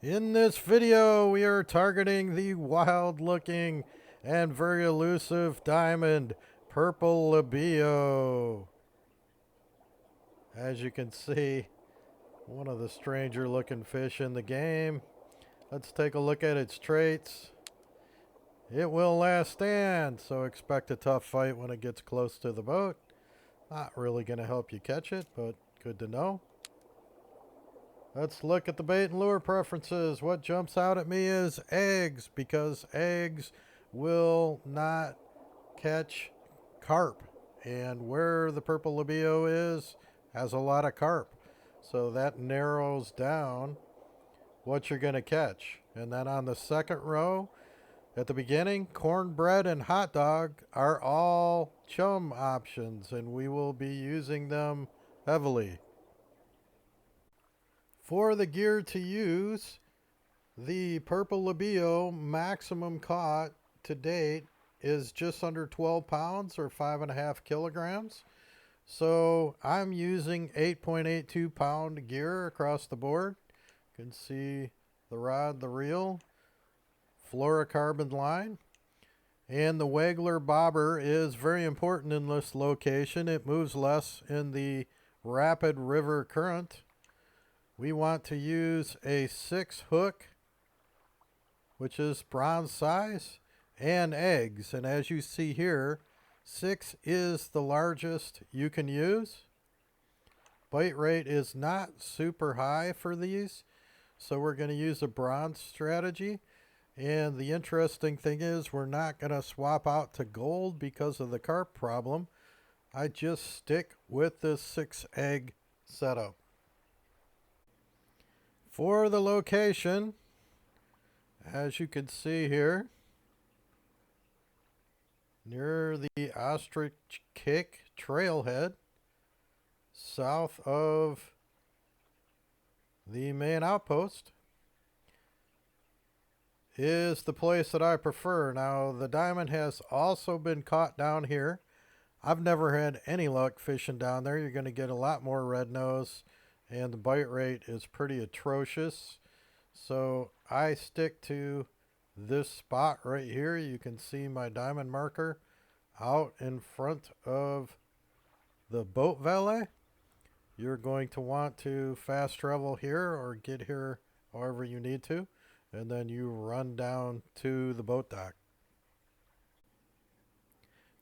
In this video, we are targeting the wild-looking and very elusive diamond Purple Labeo. As you can see, one of the stranger-looking fish in the game. Let's take a look at its traits. It will last stand, so expect a tough fight when it gets close to the boat. Not really going to help you catch it, but good to know. Let's look at the bait and lure preferences. What jumps out at me is eggs, because eggs will not catch carp. And where the Purple Labeo is, has a lot of carp. So that narrows down what you're going to catch. And then on the second row, at the beginning, cornbread and hot dog are all chum options, and we will be using them heavily. For the gear to use, the Purple Labeo maximum caught to date is just under 12 pounds or 5.5 kilograms. So I'm using 8.82 pound gear across the board. You can see the rod, the reel, fluorocarbon line. And the waggler bobber is very important in this location. It moves less in the rapid river current. We want to use a 6 hook, which is bronze size, and eggs. And as you see here, 6 is the largest you can use. Bite rate is not super high for these, so we're going to use a bronze strategy. And the interesting thing is we're not going to swap out to gold because of the carp problem. I just stick with this 6 egg setup. For the location, as you can see here, near the Ostrich Kick trailhead, south of the main outpost, is the place that I prefer. Now, the diamond has also been caught down here. I've never had any luck fishing down there. You're going to get a lot more red nose, and the bite rate is pretty atrocious. So I stick to this spot right here. You can see my diamond marker out in front of the boat valet. You're going to want to fast travel here or get here however you need to, and then you run down to the boat dock.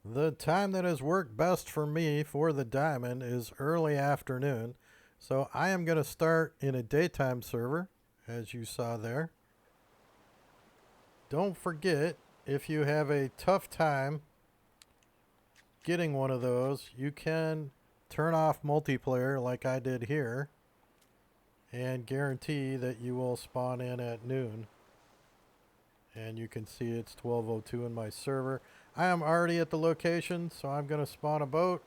The time that has worked best for me for the diamond is early afternoon. So I am going to start in a daytime server, as you saw there. Don't forget, if you have a tough time getting one of those, you can turn off multiplayer like I did here and guarantee that you will spawn in at noon. And you can see it's 12:02 in my server. I am already at the location, so I'm going to spawn a boat.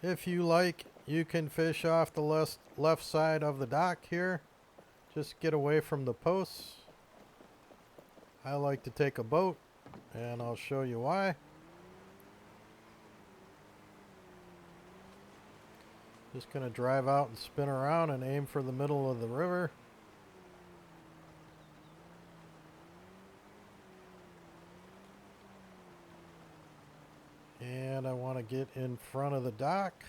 If you like, you can fish off the left side of the dock here. Just get away from the posts. I like to take a boat, and I'll show you why. Just going to drive out and spin around and aim for the middle of the river. And I want to get in front of the dock,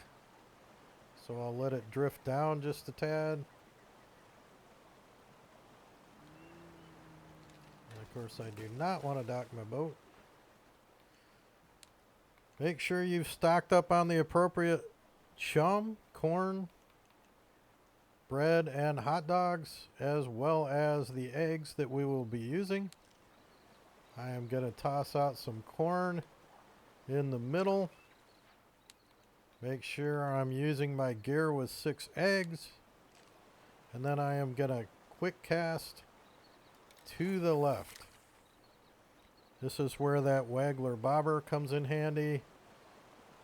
so I'll let it drift down just a tad. And of course I do not want to dock my boat. Make sure you've stocked up on the appropriate chum, corn, bread, and hot dogs, as well as the eggs that we will be using. I am going to toss out some corn in the middle. Make sure I'm using my gear with 6 eggs. And then I am going to quick cast to the left. This is where that waggler bobber comes in handy.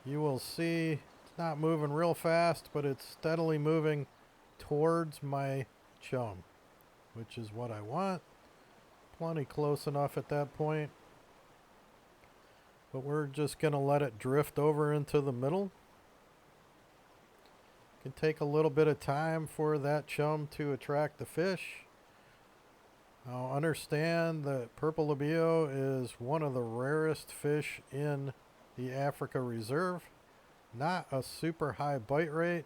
You will see it's not moving real fast, but it's steadily moving towards my chum, which is what I want. Plenty close enough at that point. But we're just going to let it drift over into the middle. Can take a little bit of time for that chum to attract the fish. Now understand that Purple Labeo is one of the rarest fish in the Africa Reserve. Not a super high bite rate.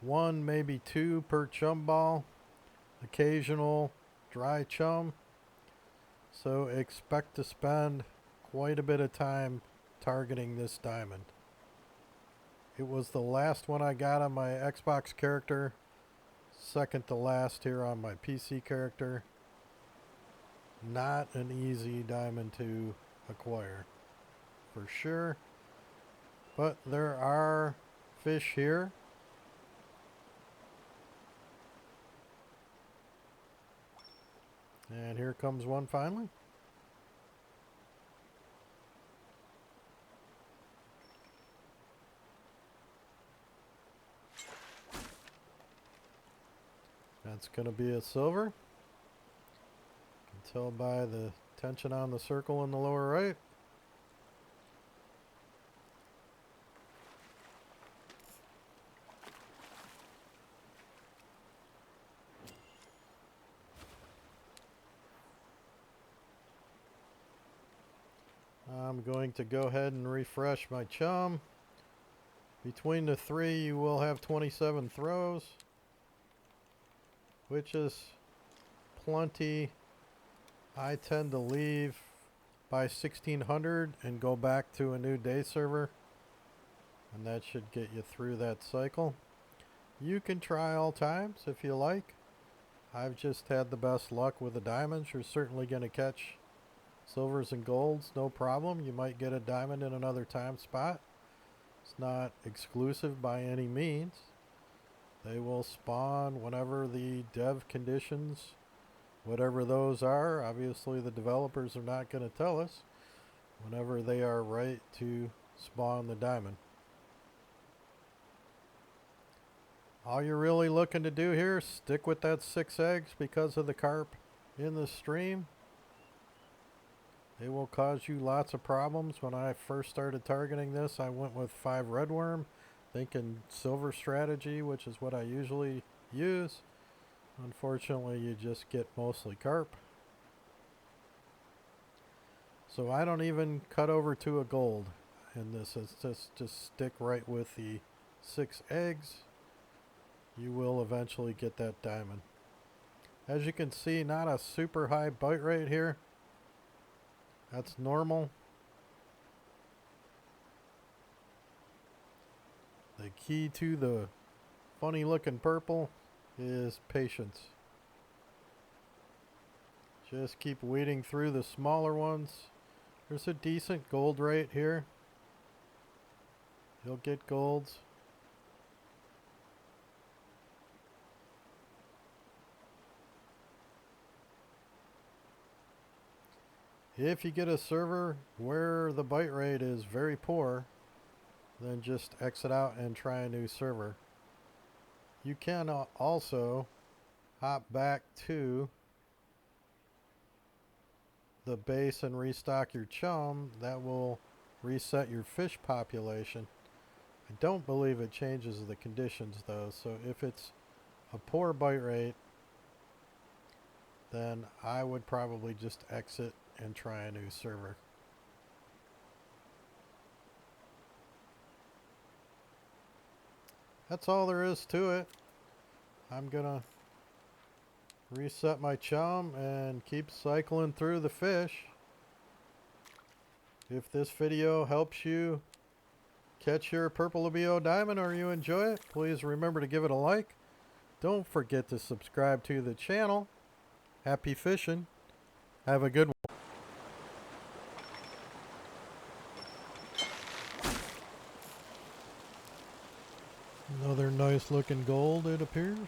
1, maybe 2 per chum ball. Occasional dry chum. So expect to spend quite a bit of time targeting this diamond. It was the last one I got on my Xbox character. Second to last here on my PC character. Not an easy diamond to acquire, for sure. But there are fish here. And here comes one finally. That's going to be a silver. You can tell by the tension on the circle in the lower right. I'm going to go ahead and refresh my chum. Between the 3, you will have 27 throws, which is plenty. I tend to leave by 1600 and go back to a new day server, and that should get you through that cycle. You can try all times if you like. I've just had the best luck with the diamonds. You're certainly going to catch silvers and golds, no problem. You might get a diamond in another time spot. It's not exclusive by any means. They will spawn whenever the dev conditions, whatever those are. Obviously the developers are not going to tell us. Whenever they are right to spawn the diamond. All you're really looking to do here is stick with that 6 eggs because of the carp in the stream. They will cause you lots of problems. When I first started targeting this, I went with 5 redworm, thinking silver strategy, which is what I usually use. Unfortunately, you just get mostly carp. So I don't even cut over to a gold in this. It's just stick right with the 6 eggs. You will eventually get that diamond. As you can see, not a super high bite rate here. That's normal. The key to the funny looking purple is patience. Just keep weeding through the smaller ones. There's a decent gold rate here. You'll get golds. If you get a server where the bite rate is very poor, then just exit out and try a new server. You can also hop back to the base and restock your chum. That will reset your fish population. I don't believe it changes the conditions though, so if it's a poor bite rate, then I would probably just exit and try a new server. That's all there is to it. I'm gonna reset my chum and keep cycling through the fish. If this video helps you catch your Purple Labeo diamond or you enjoy it, please remember to give it a like. Don't forget to subscribe to the channel. Happy fishing. Have a good one. Another nice looking gold, it appears.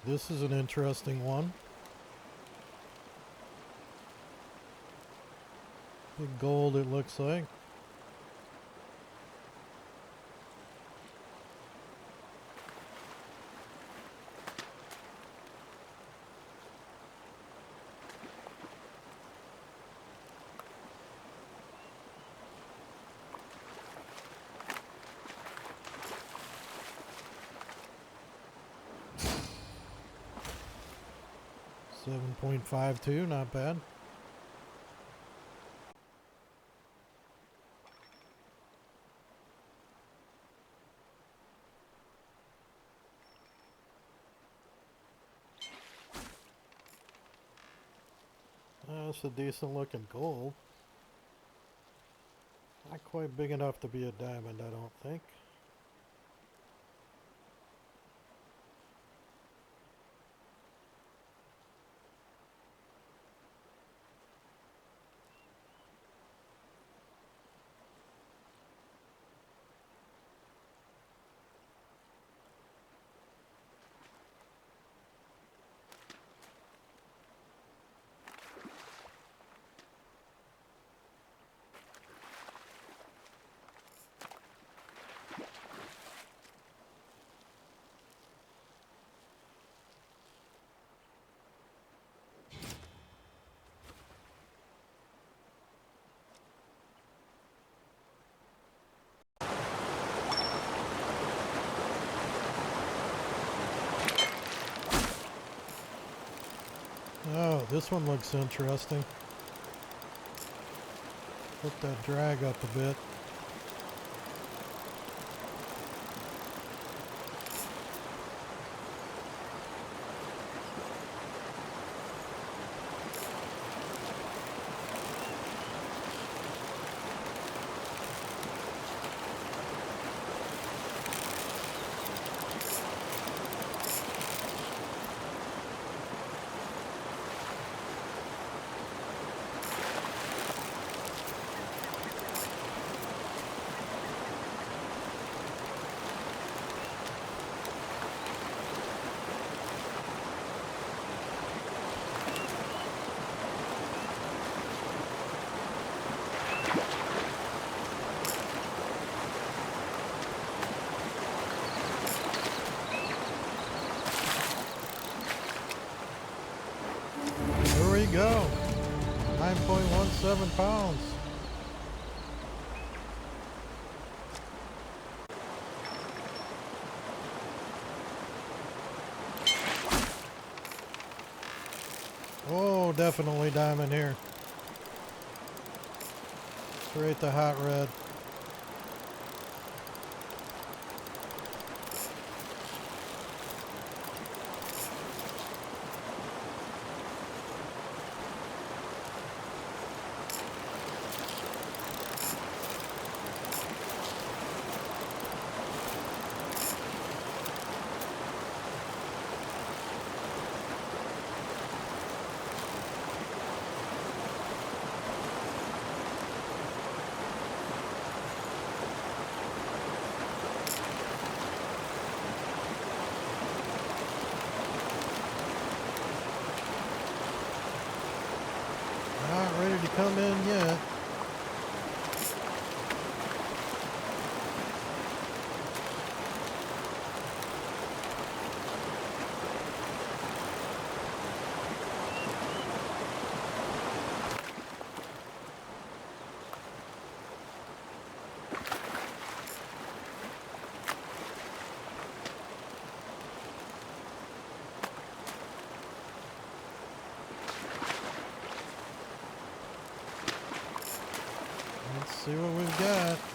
This is an interesting one. Big gold, it looks like. $7.52, not bad. That's a decent looking gold. Not quite big enough to be a diamond, I don't think. Oh, this one looks interesting. Let that drag up a bit. There we go. 9.17 pounds. Oh, definitely diamond here. Straight to hot red. Not ready to come in yet. Let's see what we've got.